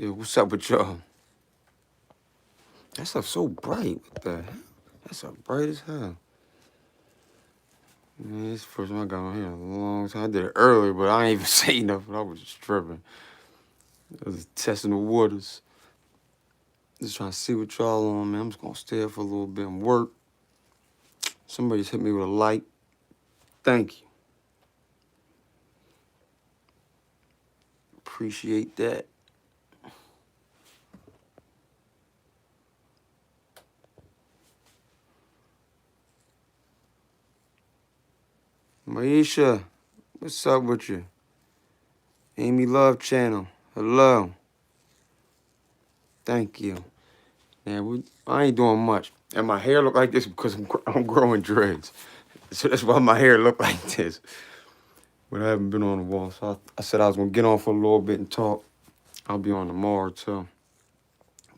Yeah, what's up with y'all? That stuff's so bright. What the hell? That stuff bright as hell. Man, it's the first time I got on here in a long time. I did it earlier, but I ain't even say nothing. I was just tripping. I was testing the waters. Just trying to see what y'all on, man. I'm just gonna stay here for a little bit and work. Somebody's hit me with a like. Thank you. Appreciate that. Maisha, what's up with you? Amy Love Channel. Hello. Thank you. Man, I ain't doing much. And my hair look like this because I'm growing dreads. So that's why my hair look like this. But I haven't been on the wall. So I said I was going to get on for a little bit and talk. I'll be on tomorrow too.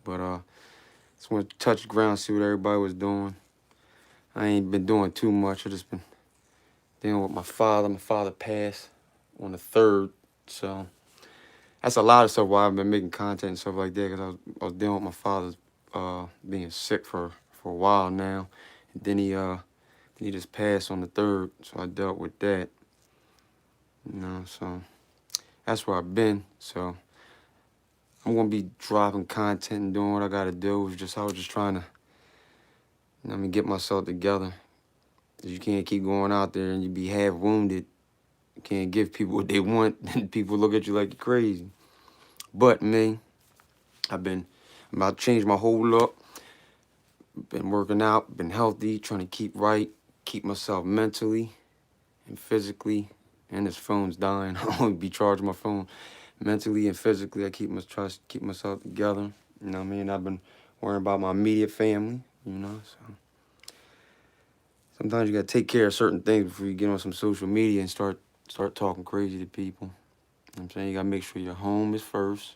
But just want to touch the ground, see what everybody was doing. I ain't been doing too much. I just been dealing with my father. My father passed on the 3rd. So that's a lot of stuff why I've been making content and stuff like that. Because I was dealing with my father being sick for a while now. And then he just passed on the 3rd. So I dealt with that. You know, so that's where I've been. So I'm gonna be dropping content and doing what I gotta do. I was just trying to, get myself together. You can't keep going out there and you be half wounded. You can't give people what they want, and people look at you like you're crazy. But me, I'm about to change my whole look. Been working out, been healthy, trying to keep right, keep myself mentally and physically. And this phone's dying. I only be charging my phone. Mentally and physically, I try to keep myself together. You know what I mean? I've been worrying about my immediate family, so sometimes you gotta take care of certain things before you get on some social media and start talking crazy to people. You know what I'm saying? You gotta make sure your home is first.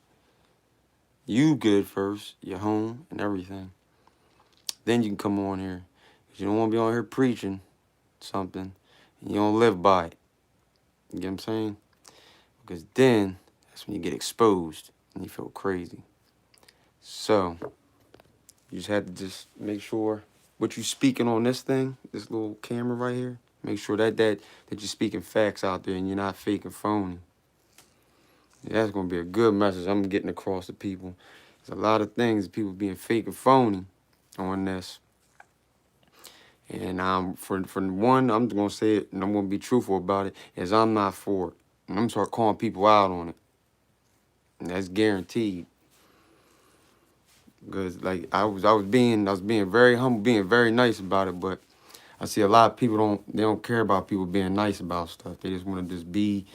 You good first, your home and everything. Then you can come on here. 'Cause you don't wanna be on here preaching something and you don't live by it. You get what I'm saying? Because then that's when you get exposed and you feel crazy. So you just have to just make sure what you speaking on this thing, this little camera right here. Make sure that you're speaking facts out there and you're not fake and phony. That's gonna be a good message I'm getting across to people. There's a lot of things people being fake and phony on this. And for one, I'm gonna say it and I'm gonna be truthful about it, is I'm not for it. And I'm gonna start calling people out on it. And that's guaranteed. Because like I was being very humble, being very nice about it, but I see a lot of people don't care about people being nice about stuff. They just want to just be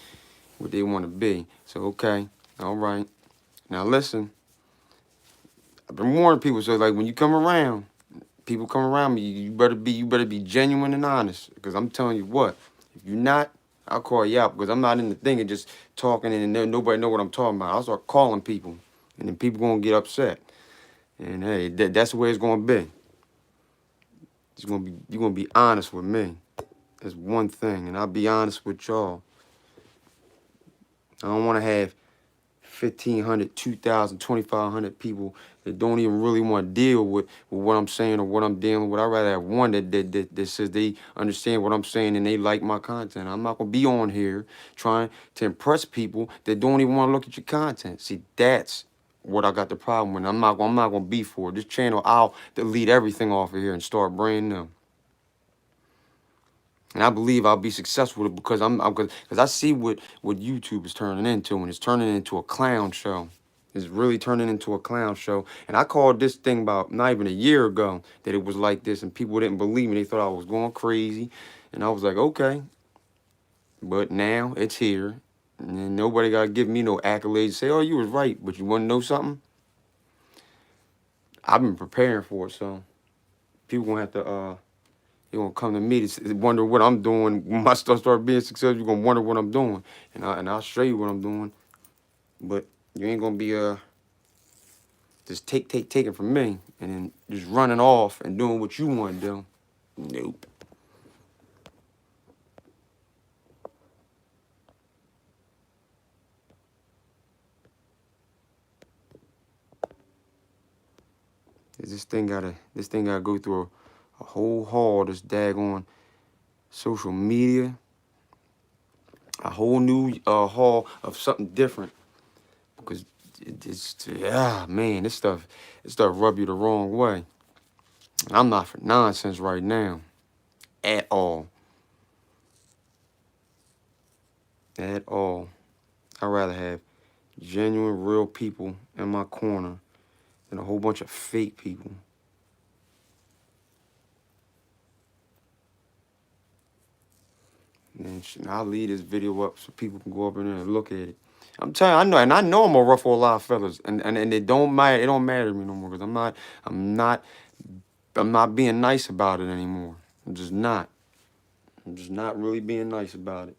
what they want to be. So okay, all right. Now listen, I've been warning people. So like when you come around, people come around me, you better be genuine and honest. Because I'm telling you what, if you're not, I'll call you out. Because I'm not in the thing of just talking and nobody know what I'm talking about. I'll start calling people, and then people gonna get upset. And hey, that's the way it's gonna be. You're gonna be honest with me. That's one thing, and I'll be honest with y'all. I don't want to have 1,500, 2,000, 2,500 people that don't even really want to deal with what I'm saying or what I'm dealing with. I'd rather have one that says they understand what I'm saying and they like my content. I'm not gonna be on here trying to impress people that don't even want to look at your content. See, that's what I got the problem with. I'm not gonna be for it. This channel, I'll delete everything off of here and start brand new. And I believe I'll be successful with it because because I see what YouTube is turning into, and it's turning into a clown show. It's really turning into a clown show. And I called this thing about not even a year ago that it was like this, and people didn't believe me. They thought I was going crazy. And I was like, okay. But now it's here. And nobody got to give me no accolades. Say, oh, you was right. But you want to know something? I've been preparing for it, so people going to have to... You're gonna come to me to wonder what I'm doing. When my stuff start being successful, you're gonna wonder what I'm doing. And I'll show you what I'm doing. But you ain't gonna be just taking from me and then just running off and doing what you wanna do. Nope. This thing gotta go through a whole haul, this daggone social media, a whole new haul of something different. Because it's, yeah, man, this stuff rub you the wrong way. I'm not for nonsense right now. At all. At all. I'd rather have genuine, real people in my corner than a whole bunch of fake people. And I'll leave this video up so people can go up in there and look at it. I'm telling you, I know I'm gonna ruffle a lot of feathers, and it don't matter. It don't matter to me no more because I'm not being nice about it anymore. I'm just not. I'm just not really being nice about it.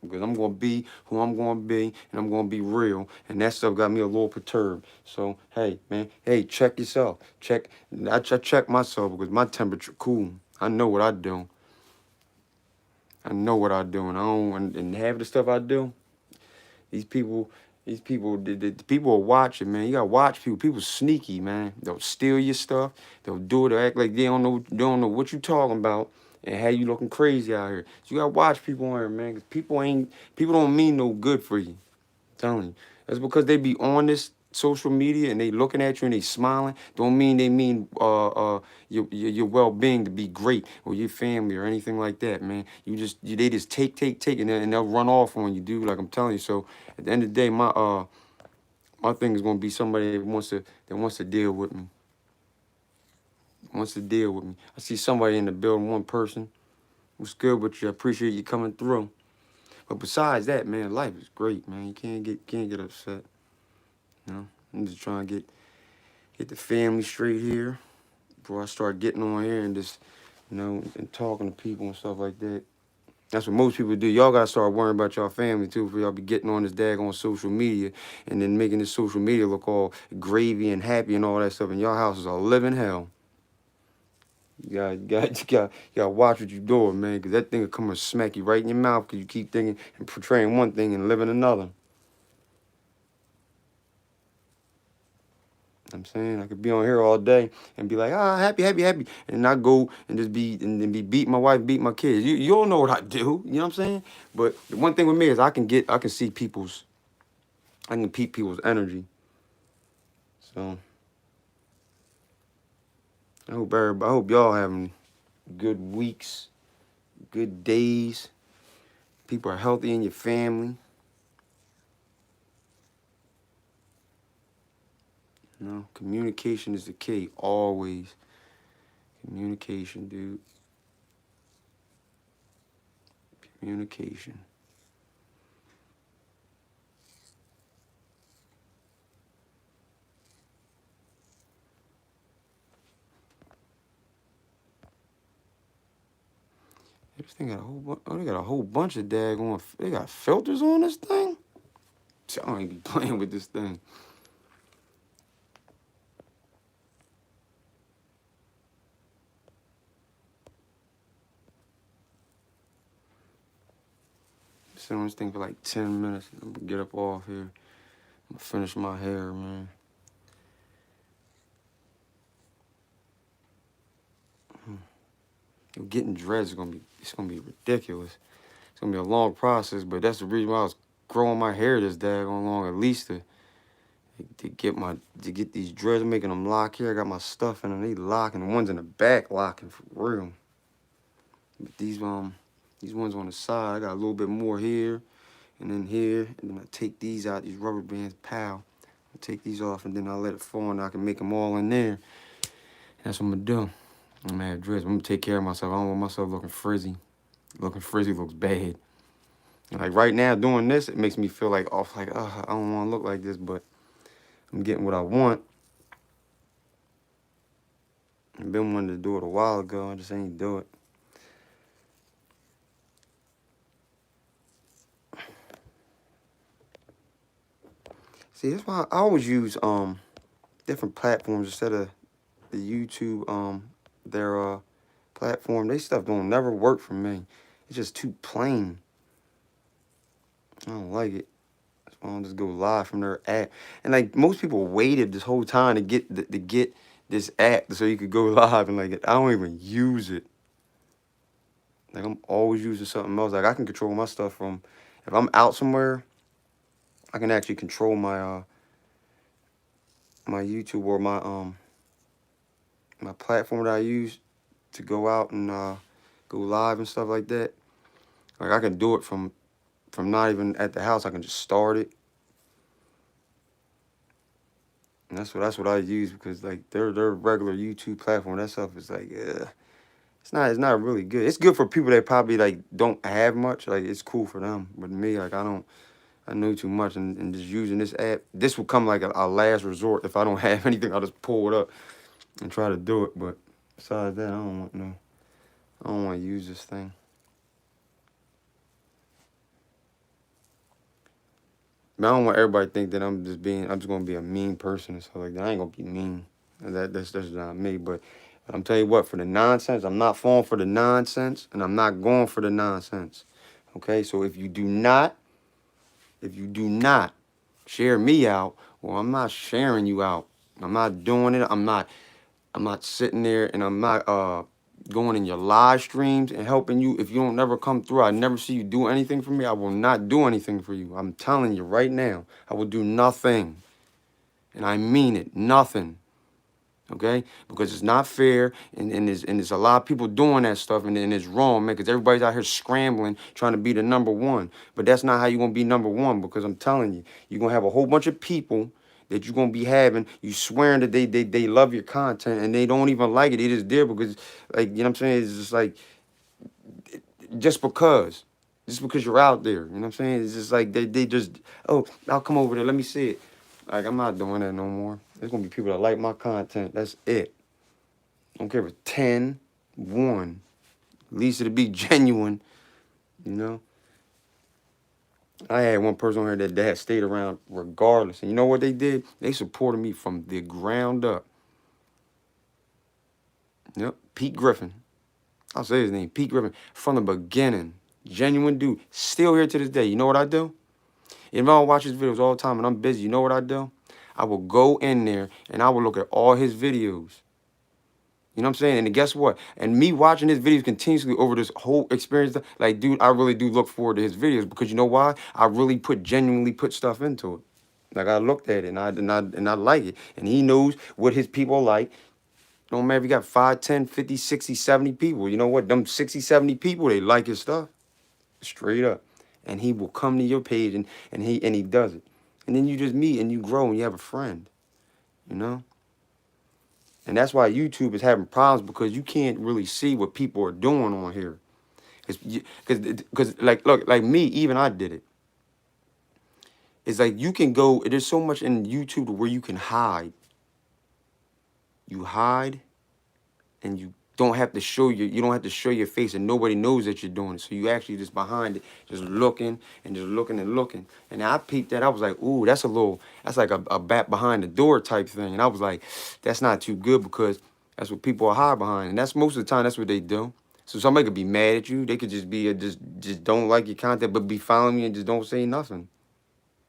Because I'm going to be who I'm going to be, and I'm going to be real. And that stuff got me a little perturbed. So, hey, man, hey, check yourself. I check myself because my temperature cool. I know what I do. I know what I do. And I don't, and half the stuff I do, these people, the people will watch it, man. You got to watch people. People sneaky, man. They'll steal your stuff. They'll do it. They'll act like they don't know what you talking about. And how you looking crazy out here. So you gotta watch people on here, man. Cause people don't mean no good for you. I'm telling you. That's because they be on this social media and they looking at you and they smiling. Don't mean they mean your well-being to be great or your family or anything like that, man. They just take and they'll run off on you, dude. Like I'm telling you. So at the end of the day, my thing is gonna be somebody that wants to deal with me. Wants to deal with me. I see somebody in the building, one person. What's good with you? I appreciate you coming through. But besides that, man, life is great, man. You can't get upset. You know, I'm just trying to get the family straight here before I start getting on here and just, you know, and talking to people and stuff like that. That's what most people do. Y'all gotta start worrying about y'all family too, for y'all be getting on this daggone social media and then making this social media look all gravy and happy and all that stuff. And y'all house is a living hell. You gotta watch what you're doing, man, because that thing will come and smack you right in your mouth because you keep thinking and portraying one thing and living another. I'm saying I could be on here all day and be like, happy, and I go and just be beat my wife, beat my kids. You don't know what I do, you know what I'm saying? But the one thing with me is I can see I can peep people's energy. So I hope y'all having good weeks, good days. People are healthy in your family. You know, communication is the key, always. Communication, dude. Communication. This thing got a they got a whole bunch of daggone. They got filters on this thing. See, I don't even be playing with this thing. Sit on this thing for like 10 minutes. I'm gonna get up off here. I'm gonna finish my hair, man. Getting dreads is it's gonna be ridiculous. It's gonna be a long process, but that's the reason why I was growing my hair this daggone long, at least to get these dreads, making them lock here. I got my stuff in them, they locking. The ones in the back locking for real. But these ones on the side, I got a little bit more here and then here, and then I take these out, these rubber bands, pow. I take these off and then I let it fall and I can make them all in there. That's what I'm gonna do. I'm gonna have dreads. I'm gonna take care of myself. I don't want myself looking frizzy. Looking frizzy looks bad. And like right now, doing this, it makes me feel like off, like, I don't want to look like this, but I'm getting what I want. I've been wanting to do it a while ago. I just ain't do it. See, that's why I always use different platforms instead of the YouTube their platform. They stuff don't never work for me. It's just too plain. I don't like it. That's why I don't just go live from their app. And like most people waited this whole time to get this app so you could go live and like I don't even use it. Like I'm always using something else. Like I can control my stuff from if I'm out somewhere, I can actually control my my YouTube or my platform that I use to go out and go live and stuff like that. Like I can do it from not even at the house. I can just start it. And that's what I use because like their regular YouTube platform, that stuff is like it's not really good. It's good for people that probably like don't have much. Like it's cool for them. But me, like I know too much and just using this app, this will come like a last resort. If I don't have anything, I'll just pull it up and try to do it. But besides that, I don't want to use this thing. But I don't want everybody to think that I'm just gonna be a mean person and stuff like that. I ain't gonna be mean. That's not me. But I'm telling you what, for the nonsense, I'm not falling for the nonsense, and I'm not going for the nonsense. Okay, so if you do not share me out, well, I'm not sharing you out. I'm not doing it. I'm not sitting there and I'm not going in your live streams and helping you. If you don't never come through, I never see you do anything for me. I will not do anything for you. I'm telling you right now, I will do nothing. And I mean it, nothing. Okay? Because it's not fair and there's a lot of people doing that stuff and it's wrong, man, because everybody's out here scrambling, trying to be the number one. But that's not how you're going to be number one because I'm telling you, you're going to have a whole bunch of people that you're going to be having, you swearing that they love your content and they don't even like it. They just there because, like, you know what I'm saying? It's just like, just because. Just because you're out there. You know what I'm saying? It's just like they just, oh, I'll come over there. Let me see it. Like, I'm not doing that no more. There's going to be people that like my content. That's it. I don't care if it's 10, 1. At least it'll be genuine, you know? I had one person on here that had stayed around regardless. And you know what they did? They supported me from the ground up. Yep, Pete Griffin. I'll say his name, Pete Griffin. From the beginning. Genuine dude. Still here to this day. You know what I do? If I don't watch his videos all the time and I'm busy, you know what I do? I will go in there and I will look at all his videos. You know what I'm saying? And guess what? And me watching his videos continuously over this whole experience, like, dude, I really do look forward to his videos because you know why? I really genuinely put stuff into it. Like I looked at it and I like it. And he knows what his people like. Don't matter if you got 5, 10, 50, 60, 70 people. You know what? Them 60, 70 people, they like his stuff. Straight up. And he will come to your page and he does it. And then you just meet and you grow and you have a friend. You know? And that's why YouTube is having problems because you can't really see what people are doing on here. Because like, look, like me, even I did it. It's like you can go, there's so much in YouTube where you can hide. You hide and you don't have to show you don't have to show your face and nobody knows that you're doing it. So you actually just behind it, just looking and just looking and looking. And I peeped that. I was like, ooh, that's like a bat behind the door type thing. And I was like, that's not too good because that's what people are hide behind. And that's most of the time, that's what they do. So somebody could be mad at you. They could just be just don't like your content, but be following you and just don't say nothing.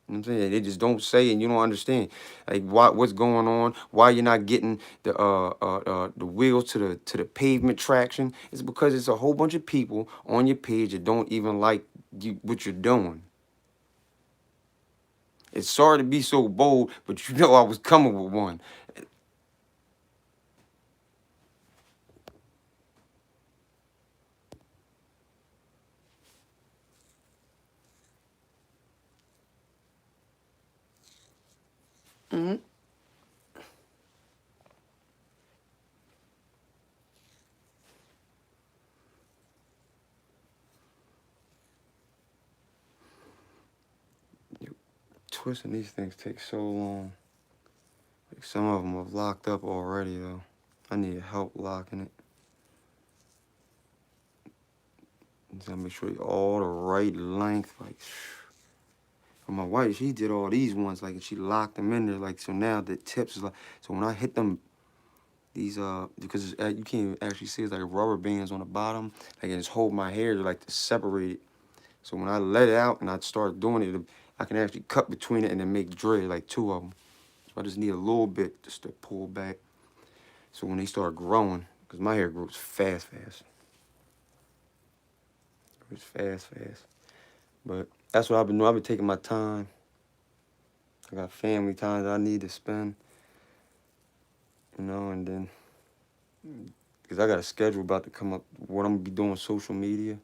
You know what I'm saying? They just don't say and you don't understand like what's going on, why you're not getting the wheels to the pavement traction. It's because it's a whole bunch of people on your page that don't even like what you're doing. It's sorry to be so bold, but you know I was coming with one. Mm-hmm. Twisting these things take so long. Like some of them have locked up already though. I need help locking it. So make sure you're all the right length. Like, for my wife, she did all these ones, like, and she locked them in there, like, so now the tips is like, so when I hit them, these, because you can't actually see, it's like rubber bands on the bottom, like, and it's hold my hair to, like, to separate it. So when I let it out and I start doing it, I can actually cut between it and then make dread, like 2 of them. So I just need a little bit just to pull back. So when they start growing, because my hair grows fast. Grows fast. But that's what I've been doing. I've been taking my time. I got family time that I need to spend, and then, because I got a schedule about to come up, what I'm gonna be doing social media.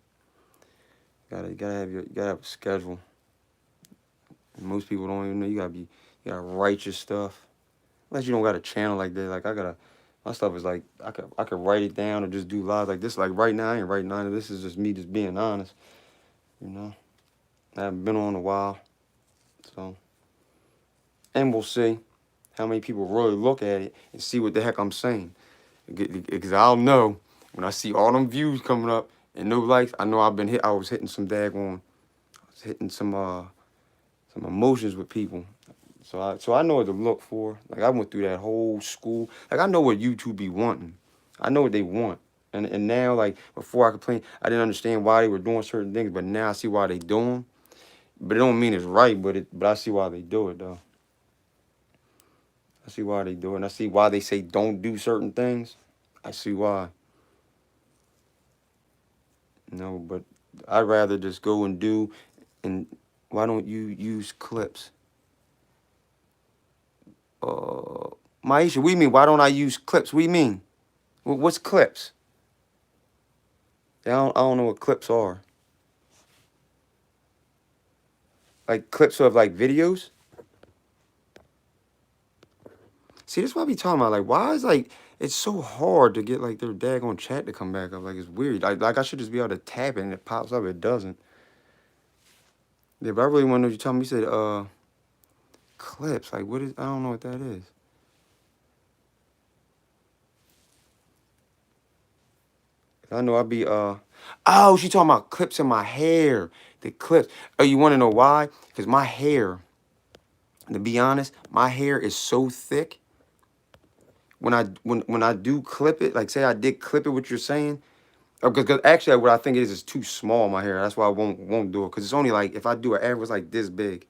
You gotta have a schedule. And most people don't even know you gotta write your stuff. Unless you don't got a channel like that. Like my stuff is like, I could write it down or just do live like this. Like right now, I ain't writing none of this. Is just me just being honest, I haven't been on in a while, so. And we'll see how many people really look at it and see what the heck I'm saying. Because I'll know when I see all them views coming up and no likes, I know I was hitting some some emotions with people. So I know what to look for. Like I went through that whole school. Like I know what YouTube be wanting. I know what they want. And now, like before I complained, I didn't understand why they were doing certain things, but now I see why they do them. But it don't mean it's right, but I see why they do it though. I see why they do it. And I see why they say don't do certain things. I see why. But I'd rather just go and do. And why don't you use clips? Maisha, what do you mean? Why don't I use clips? What do you mean? What's clips? I don't know what clips are. Like clips of like videos? See, that's what I be talking about. Like, why is like it's so hard to get like their daggone chat to come back up? Like it's weird. Like I should just be able to tap it and it pops up. It doesn't. Yeah, but I really want to know what you're talking about. You said clips. Like what is? I don't know what that is. I know I be oh, she talking about clips in my hair. The clips. Oh, you want to know why? Because my hair, to be honest, my hair is so thick. When I do clip it, like say I did clip it, what you're saying, because actually what I think it is too small my hair. That's why I won't do it. Because it's only like if I do an average like this big,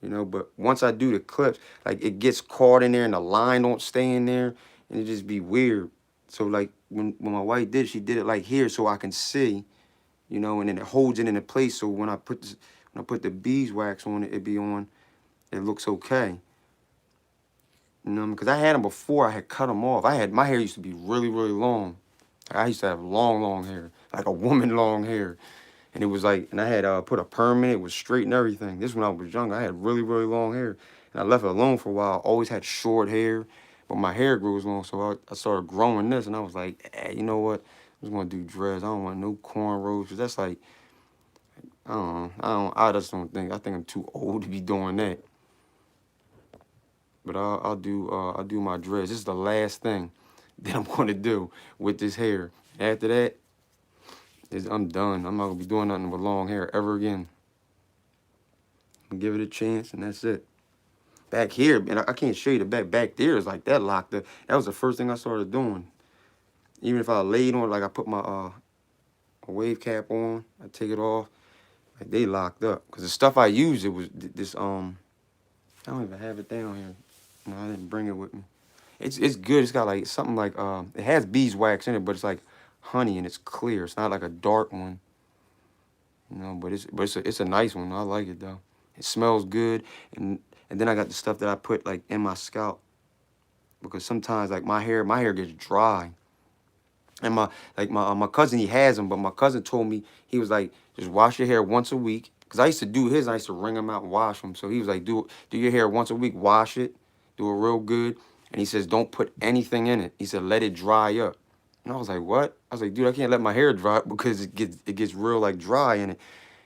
But once I do the clips, like it gets caught in there and the line don't stay in there, and it just be weird. So like when my wife did, she did it like here so I can see. And then it holds it into place. So when I put the beeswax on it, it looks okay. Because I had them before I had cut them off. My hair used to be really, really long. I used to have long hair, like a woman long hair. And it was like, and I had put a perm in it, was straight and everything. This when I was younger, I had really, really long hair. And I left it alone for a while. Always had short hair, but my hair grows long. So I started growing this, and I was like, you know what? I'm just gonna do dreads. I don't want no cornrows, because that's like, I don't know. I just don't think. I think I'm too old to be doing that. But I'll do my dreads. This is the last thing that I'm gonna do with this hair. After that, I'm done. I'm not gonna be doing nothing with long hair ever again. Give it a chance, and that's it. Back here, and I can't show you the back. Back there is like that locked up. That was the first thing I started doing. Even if I laid on, like I put my wave cap on, I take it off. Like they locked up. Cause the stuff I used, it was this I don't even have it down here. No, I didn't bring it with me. It's good. It's got like something like it has beeswax in it, but it's like honey and it's clear. It's not like a dark one. But it's a nice one. I like it though. It smells good, and then I got the stuff that I put like in my scalp, because sometimes like my hair gets dry. And my cousin, he has them, but my cousin told me, he was like, just wash your hair once a week. Cause I used to do his, I used to wring them out and wash them. So he was like, do your hair once a week, wash it, do it real good. And he says, don't put anything in it. He said, let it dry up. And I was like, what? I was like, dude, I can't let my hair dry up because it gets real like dry in it.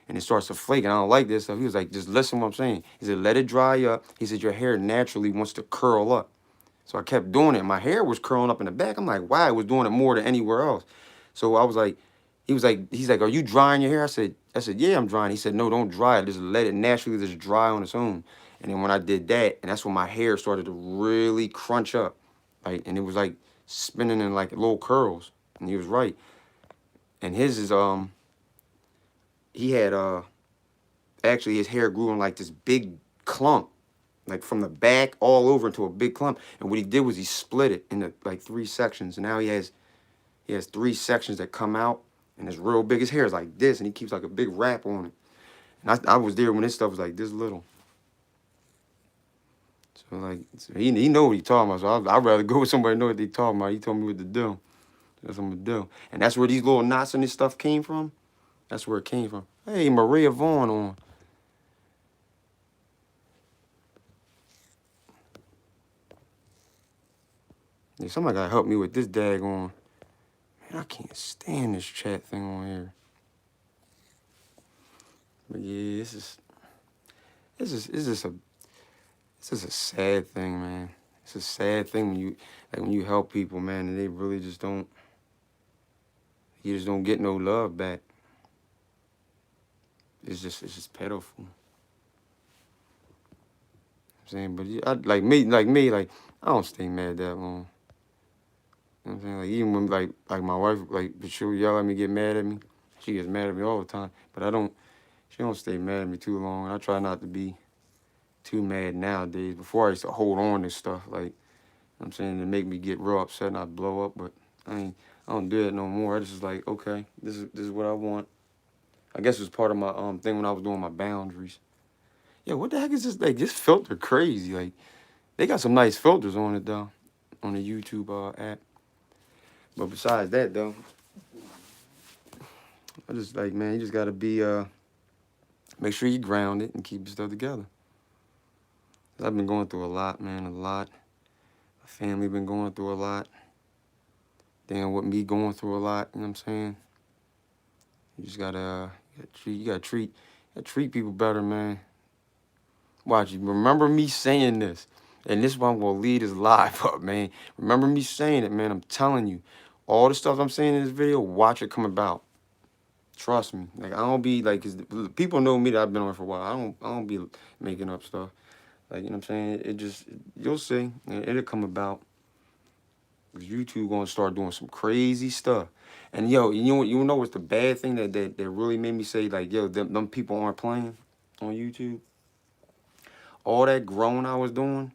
And it starts to flake, and I don't like this. So he was like, just listen to what I'm saying. He said, let it dry up. He said, your hair naturally wants to curl up. So I kept doing it. My hair was curling up in the back. I'm like, wow, I was doing it more than anywhere else. So I was like, he's like, are you drying your hair? I said, yeah, I'm drying. He said, no, don't dry it. Just let it naturally just dry on its own. And then when I did that, and that's when my hair started to really crunch up. And it was like spinning in like little curls. And he was right. And his is, he had, actually his hair grew in like this big clump. like from the back all over into a big clump. And what he did was he split it into like 3 sections. And now he has 3 sections that come out, and it's real big. His hair is like this, and he keeps like a big wrap on it. And I was there when this stuff was like this little. So like he know what he talking about. So I'd rather go with somebody who know what they talking about. He told me what to do. That's what I'm gonna do. And that's where these little knots and this stuff came from. That's where it came from. Hey, Maria Vaughn on. Yeah, somebody gotta help me with this daggone. Man, I can't stand this chat thing on here. But yeah, it's just a sad thing, man. It's a sad thing when you help people, man, and they really just don't. You just don't get no love back. It's just pitiful. I'm saying, but yeah, like me, I don't stay mad that long. You know what I'm saying? Like even when like my wife, like she'll yell at me, get mad at me. She gets mad at me all the time. But she don't stay mad at me too long. And I try not to be too mad nowadays. Before I used to hold on to stuff, like, you know what I'm saying, to make me get real upset and I'd blow up. But I don't do it no more. I just like, okay, this is what I want. I guess it was part of my thing when I was doing my boundaries. Yeah, what the heck is this? Like, this filter crazy. Like, they got some nice filters on it, though, on the YouTube app. But besides that, though, I just like, man, you just got to be, make sure you ground it and keep your stuff together. I've been going through a lot, man, a lot. My family been going through a lot. Then with me going through a lot, you know what I'm saying? You just gotta treat people better, man. Watch, you remember me saying this, and this one will lead this live up, man. Remember me saying it, man. I'm telling you, all the stuff I'm saying in this video, watch it come about. Trust me. Like I don't be like, 'cause people know me that I've been on for a while. I don't be making up stuff. Like, you know what I'm saying? It just, you'll see, it'll come about. 'Cause YouTube gonna start doing some crazy stuff. And yo, you know what's the bad thing that really made me say, like, yo, them people aren't playing on YouTube? All that growing I was doing.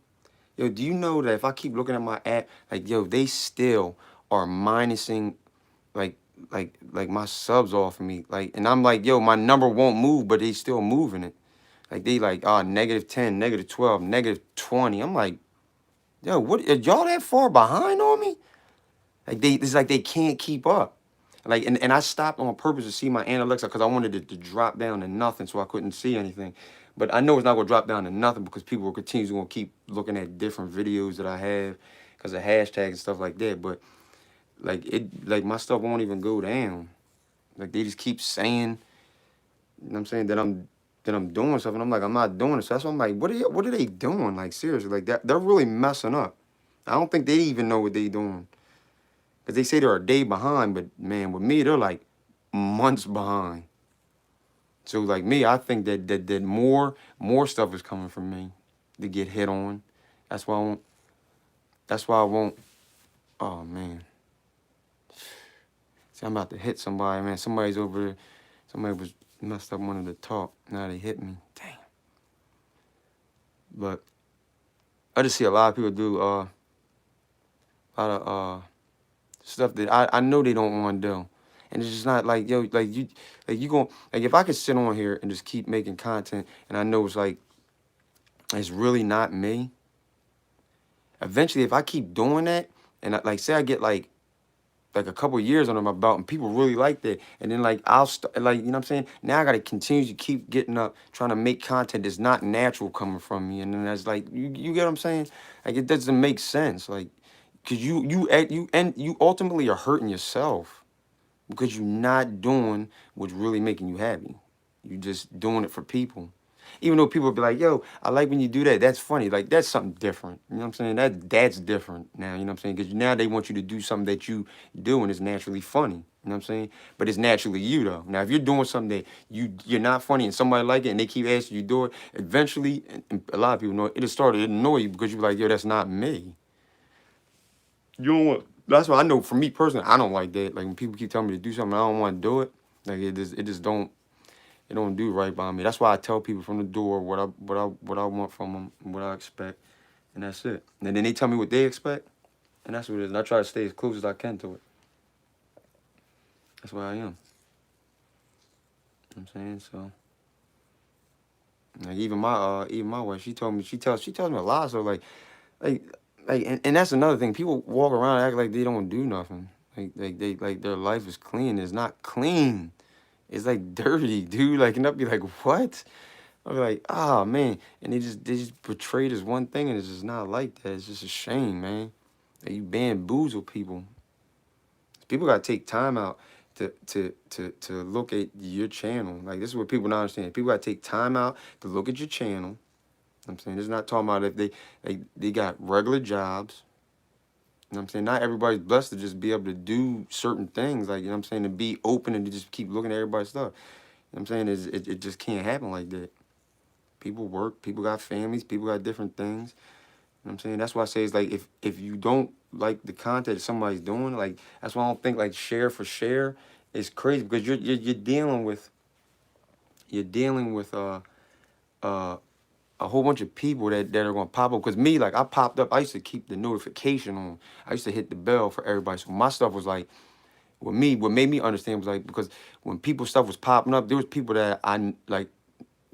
Yo, do you know that if I keep looking at my app, like, yo, they still are minusing like my subs off of me. Like, and I'm like, yo, my number won't move, but they still moving it. Like they like -10, -12, -20. I'm like, yo, what are y'all that far behind on me? Like it's like they can't keep up. Like and I stopped on purpose to see my analytics because I wanted it to drop down to nothing so I couldn't see anything. But I know it's not gonna drop down to nothing because people will continue to keep looking at different videos that I have because of hashtags and stuff like that. But like my stuff won't even go down. Like they just keep saying, you know what I'm saying, that I'm doing something. I'm like, I'm not doing it. So that's why I'm like, what are they doing? Like seriously, like that they're really messing up. I don't think they even know what they doing. Because they say they're a day behind, but man, with me, they're like months behind. So like me, I think that more stuff is coming from me to get hit on. That's why I won't. Oh man. See, I'm about to hit somebody, man. Somebody's over there. Somebody was messed up wanted to talk. Now they hit me. Dang. But I just see a lot of people do a lot of stuff that I know they don't want to do. And it's just not like, yo, like you going like if I could sit on here and just keep making content and I know it's like it's really not me. Eventually if I keep doing that and like say I get like a couple of years under my belt and people really like that and then like I'll like, you know what I'm saying? Now I got to continue to keep getting up trying to make content that's not natural coming from me and then that's like you get what I'm saying? Like it doesn't make sense like cuz you ultimately are hurting yourself. Because you're not doing what's really making you happy. You're just doing it for people. Even though people be like, yo, I like when you do that. That's funny. Like, that's something different. You know what I'm saying? That's different now. You know what I'm saying? Because now they want you to do something that you do and it's naturally funny. You know what I'm saying? But it's naturally you, though. Now, if you're doing something that you're not funny and somebody like it and they keep asking you to do it, eventually, and a lot of people know it, it'll start to annoy you because you're like, yo, that's not me. You don't want. That's why I know for me personally, I don't like that. Like when people keep telling me to do something, I don't want to do it. Like it just don't. It don't do right by me. That's why I tell people from the door what I want from them, what I expect, and that's it. And then they tell me what they expect, and that's what it is. And I try to stay as close as I can to it. That's where I am. You know what I'm saying? So like even my wife, she tells me a lot. So like and that's another thing. People walk around and act like they don't do nothing. Like their life is clean. It's not clean. It's like dirty, dude. Like, and I'll be like, what? I'll be like, ah, man. And they just portray this one thing, and it's just not like that. It's just a shame, man. Like, you bamboozle people. People gotta take time out to look at your channel. Like, this is what people don't understand. People gotta take time out to look at your channel. I'm saying, this is not talking about if they got regular jobs. You know what I'm saying? Not everybody's blessed to just be able to do certain things. Like, you know what I'm saying? To be open and to just keep looking at everybody's stuff. You know what I'm saying? It just can't happen like that. People work, people got families, people got different things. You know what I'm saying? That's why I say it's like if you don't like the content that somebody's doing, like that's why I don't think like share for share is crazy, because you're dealing with uh a whole bunch of people that are gonna pop up. Because me, like, I popped up, I used to keep the notification on. I used to hit the bell for everybody. So my stuff was like, what made me understand was like, because when people's stuff was popping up, there was people that I like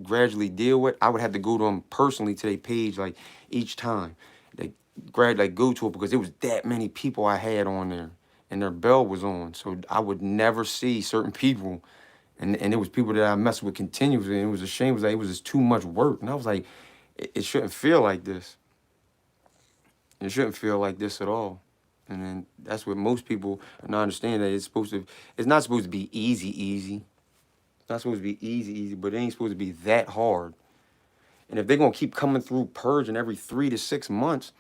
gradually deal with. I would have to go to them personally to their page like each time. They like go to it, because there was that many people I had on there and their bell was on. So I would never see certain people. And it was people that I messed with continuously, and it was a shame. It was like, it was just too much work. And I was like, it shouldn't feel like this. It shouldn't feel like this at all. And then that's what most people are not understanding, that it's not supposed to be easy. It's not supposed to be easy, but it ain't supposed to be that hard. And if they're gonna keep coming through purging every 3 to 6 months,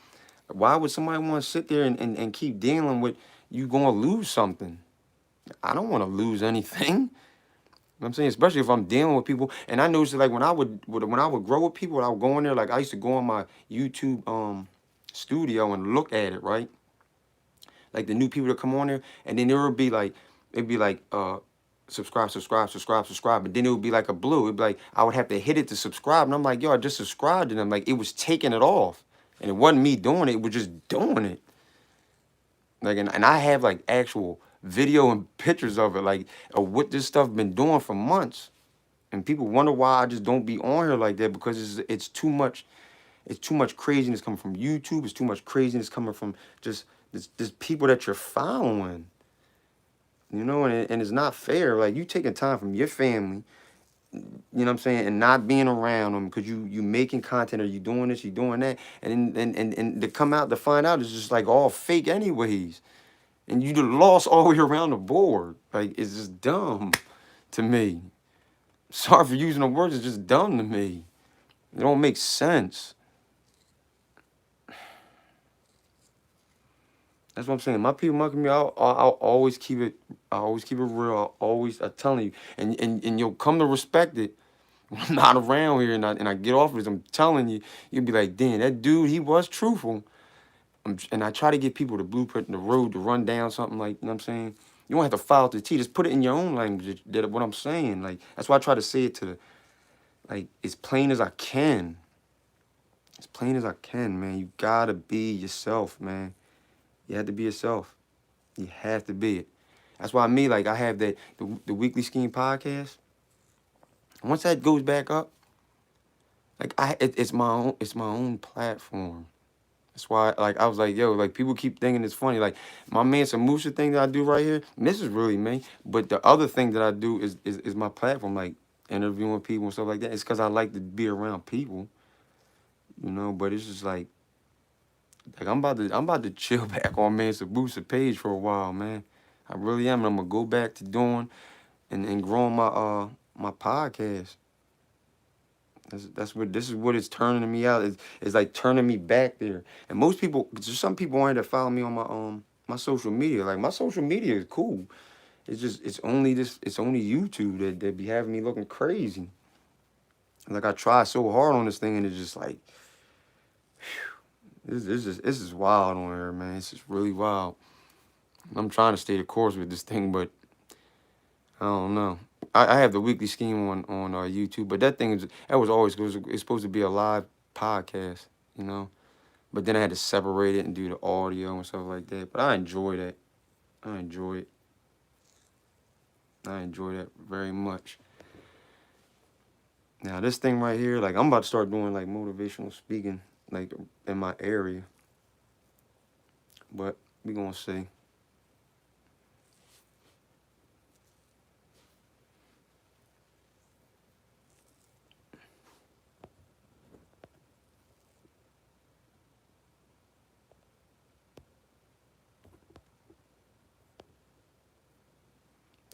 why would somebody want to sit there and keep dealing with you gonna lose something? I don't want to lose anything. You know what I'm saying? Especially if I'm dealing with people. And I noticed that, like, when I would grow with people, I would go in there, like I used to go on my YouTube studio and look at it, right? Like the new people that come on there, and then there would be like, it'd be like subscribe, but then it would be like a blue. It'd be like I would have to hit it to subscribe, and I'm like, yo, I just subscribed to them. Like, it was taking it off. And it wasn't me doing it, it was just doing it. Like, and I have like actual video and pictures of it, like of what this stuff been doing for months. And people wonder why I just don't be on here like that, because it's too much. It's too much craziness coming from YouTube. It's too much craziness coming from just this people that you're following. You know, and it's not fair. Like, you taking time from your family, you know what I'm saying, and not being around them because you making content, or you doing this, you doing that, and to come out to find out it's just like all fake anyways. And you done lost all the way around the board. Like, it's just dumb to me. Sorry for using the words, it's just dumb to me. It don't make sense. That's what I'm saying. My people mucking me out. I'll always keep it. I always keep it real. I'm telling you, and you'll come to respect it. When I'm not around here, and I get off of this, I'm telling you, you'll be like, damn, that dude, he was truthful. And I try to get people the blueprint and the road to run down something, like, you know what I'm saying? You don't have to follow the T. Just put it in your own language. That what I'm saying. Like, that's why I try to say it to, like, as plain as I can. As plain as I can, man. You gotta be yourself, man. You have to be yourself. You have to be it. That's why like, I have the Weekly Scheme podcast. Once that goes back up, like, it's my own platform. That's why, like, I was like, yo, like, people keep thinking it's funny. Like, my man Samusha thing that I do right here, and this is really me. But the other thing that I do is my platform, like interviewing people and stuff like that. It's because I like to be around people, you know. But it's just like I'm about to chill back on man Samusha page for a while, man. I really am. And I'm gonna go back to doing and growing my podcast. This is what it's turning me out. It's like turning me back there. And most people, there's some people on here that follow me on my social media. Like, my social media is cool. It's only YouTube that be having me looking crazy. Like, I try so hard on this thing, and it's just like, this is wild on here, man. It's just really wild. I'm trying to stay the course with this thing, but I don't know. I have the weekly scheme on YouTube, but that was always it's supposed to be a live podcast, you know. But then I had to separate it and do the audio and stuff like that. But I enjoy that. I enjoy it. I enjoy that very much. Now this thing right here, like I'm about to start doing like motivational speaking, like in my area. But we gonna see.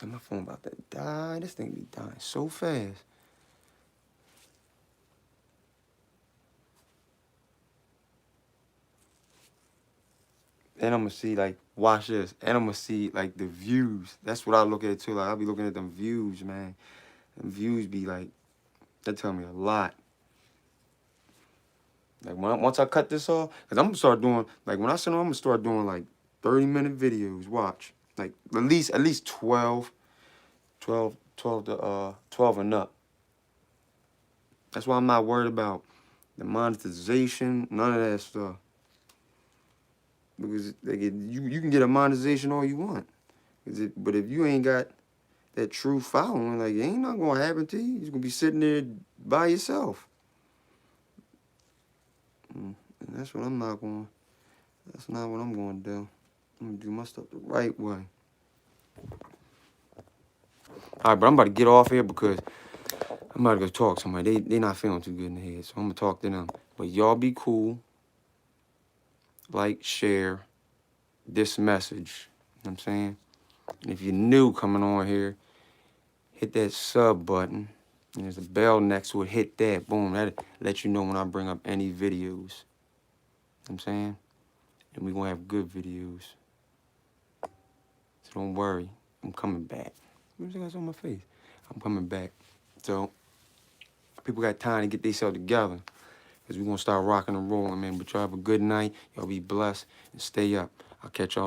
And my phone about to die. This thing be dying so fast. And I'm gonna see like watch this. And I'm gonna see like the views. That's what I look at too. Like I'll be looking at them views, man. And views be like, they tell me a lot. Like once I cut this off, cause I'm gonna start doing like when I sit on, I'm gonna start doing like 30-minute videos. Watch, like at least 12 to 12 and up. That's why I'm not worried about the monetization, none of that stuff. Because you can get a monetization all you want. But if you ain't got that true following, like it ain't not gonna happen to you. You're gonna be sitting there by yourself. And that's what I'm not going. That's not what I'm going to do. I'm gonna do my stuff the right way. All right, but I'm about to get off here because I'm about to go talk to somebody. They not feeling too good in the head, so I'm gonna talk to them. But y'all be cool. Like, share this message. You know what I'm saying? And if you're new coming on here, hit that sub button. And there's a bell next to it. Hit that. Boom. That'll let you know when I bring up any videos. You know what I'm saying? And we're gonna have good videos. So don't worry. I'm coming back. What's that on my face? I'm coming back. So people got time to get themselves together. Because we're going to start rocking and rolling, man. But y'all have a good night. Y'all be blessed and stay up. I'll catch y'all.